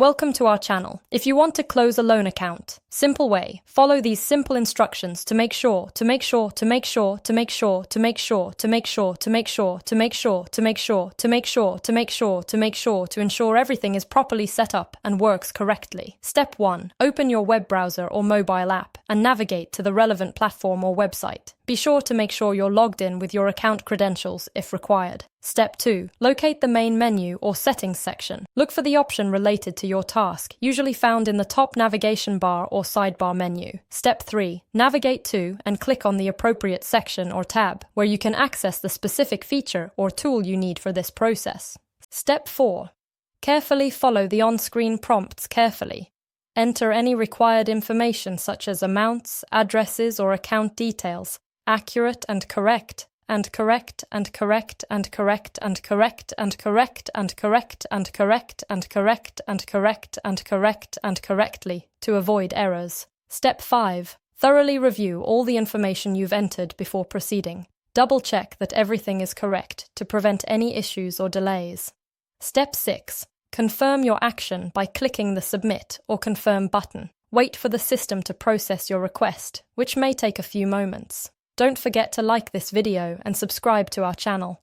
Welcome to our channel. If you want to close a loan account, simple way, follow these simple instructions to ensure everything is properly set up and works correctly. Step 1. Open your web browser or mobile app and navigate to the relevant platform or website. Be sure to make sure you're logged in with your account credentials if required. Step 2. Locate the main menu or settings section. Look for the option related to your task, usually found in the top navigation bar or sidebar menu. Step 3. Navigate to and click on the appropriate section or tab, where you can access the specific feature or tool you need for this process. Step 4. Carefully follow the on-screen prompts carefully. Enter any required information such as amounts, addresses, or account details, accurate and correct, and correct and correct and correct and correct and correct and correct and correct and correct and correct and correct and correctly to avoid errors. Step 5. Thoroughly review all the information you've entered before proceeding. Double-check that everything is correct to prevent any issues or delays. Step 6. Confirm your action by clicking the Submit or Confirm button. Wait for the system to process your request, which may take a few moments. Don't forget to like this video and subscribe to our channel.